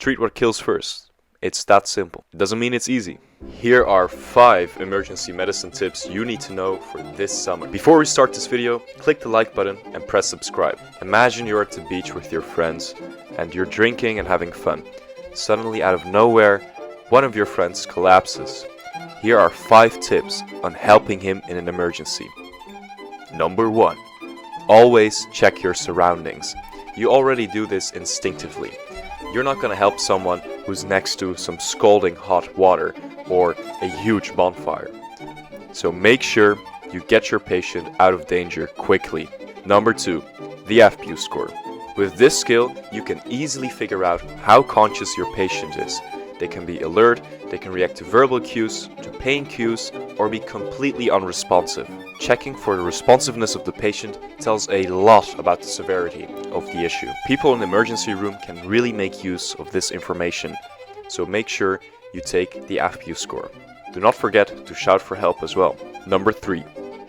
Treat what kills first. It's that simple. It doesn't mean it's easy. Here are 5 emergency medicine tips you need to know for this summer. Before we start this video, click the like button and press subscribe. Imagine you're at the beach with your friends and you're drinking and having fun. Suddenly, out of nowhere, one of your friends collapses. Here are 5 tips on helping him in an emergency. Number 1. Always check your surroundings. You already do this instinctively. You're not going to help someone who's next to some scalding hot water or a huge bonfire. So make sure you get your patient out of danger quickly. Number 2. The FPU score. With this skill, you can easily figure out how conscious your patient is. They can be alert, they can react to verbal cues, to pain cues, or be completely unresponsive. Checking for the responsiveness of the patient tells a lot about the severity of the issue. People in the emergency room can really make use of this information, so make sure you take the FPU score. Do not forget to shout for help as well. Number 3.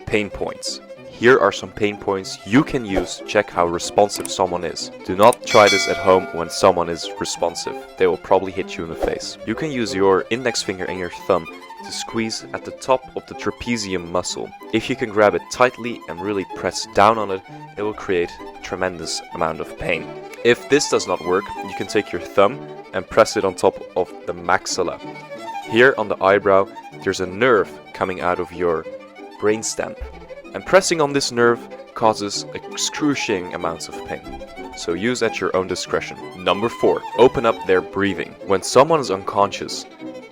Pain points. Here are some pain points you can use to check how responsive someone is. Do not try this at home when someone is responsive. They will probably hit you in the face. You can use your index finger and your thumb to squeeze at the top of the trapezium muscle. If you can grab it tightly and really press down on it, it will create a tremendous amount of pain. If this does not work, you can take your thumb and press it on top of the maxilla. Here on the eyebrow, there's a nerve coming out of your brainstem. And pressing on this nerve causes excruciating amounts of pain. So use at your own discretion. Number 4. Open up their breathing. When someone is unconscious,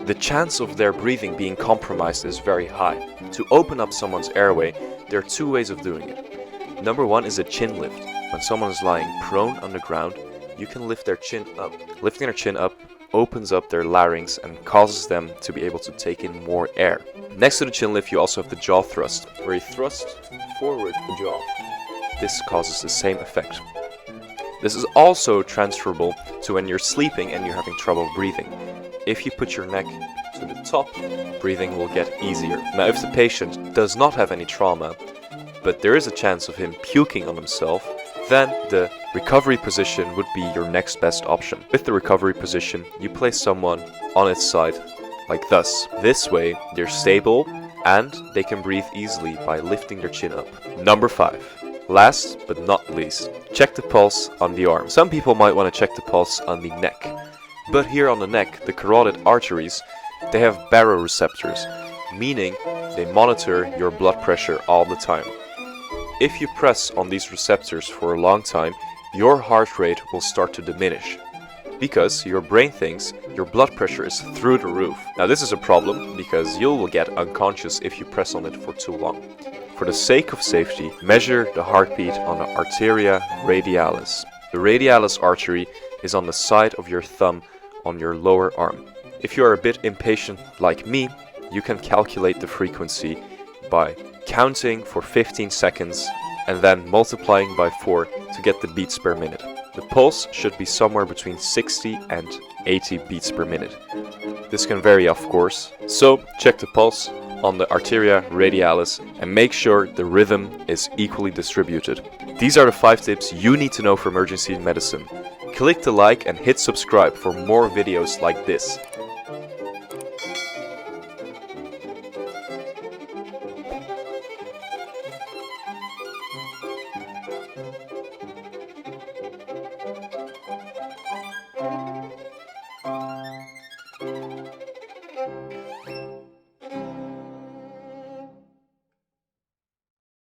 the chance of their breathing being compromised is very high. To open up someone's airway, there are 2 ways of doing it. Number 1 is a chin lift. When someone is lying prone on the ground, you can lift their chin up. Lifting their chin up opens up their larynx and causes them to be able to take in more air. Next to the chin lift, you also have the jaw thrust, where you thrust forward the jaw. This causes the same effect. This is also transferable to when you're sleeping and you're having trouble breathing. If you put your neck to the top, breathing will get easier. Now, if the patient does not have any trauma, but there is a chance of him puking on himself, then the recovery position would be your next best option. With the recovery position, you place someone on its side like thus. This way, they're stable and they can breathe easily by lifting their chin up. Number 5. Last but not least, check the pulse on the arm. Some people might want to check the pulse on the neck. But here on the neck, the carotid arteries, they have baroreceptors, meaning they monitor your blood pressure all the time. If you press on these receptors for a long time, your heart rate will start to diminish, because your brain thinks your blood pressure is through the roof. Now this is a problem, because you will get unconscious if you press on it for too long. For the sake of safety, measure the heartbeat on the arteria radialis. The radialis artery is on the side of your thumb on your lower arm. If you are a bit impatient like me, you can calculate the frequency by counting for 15 seconds and then multiplying by 4 to get the beats per minute. The pulse should be somewhere between 60 and 80 beats per minute. This can vary, of course, so check the pulse on the arteria radialis and make sure the rhythm is equally distributed. These are the 5 tips you need to know for emergency medicine. Click the like and hit subscribe for more videos like this.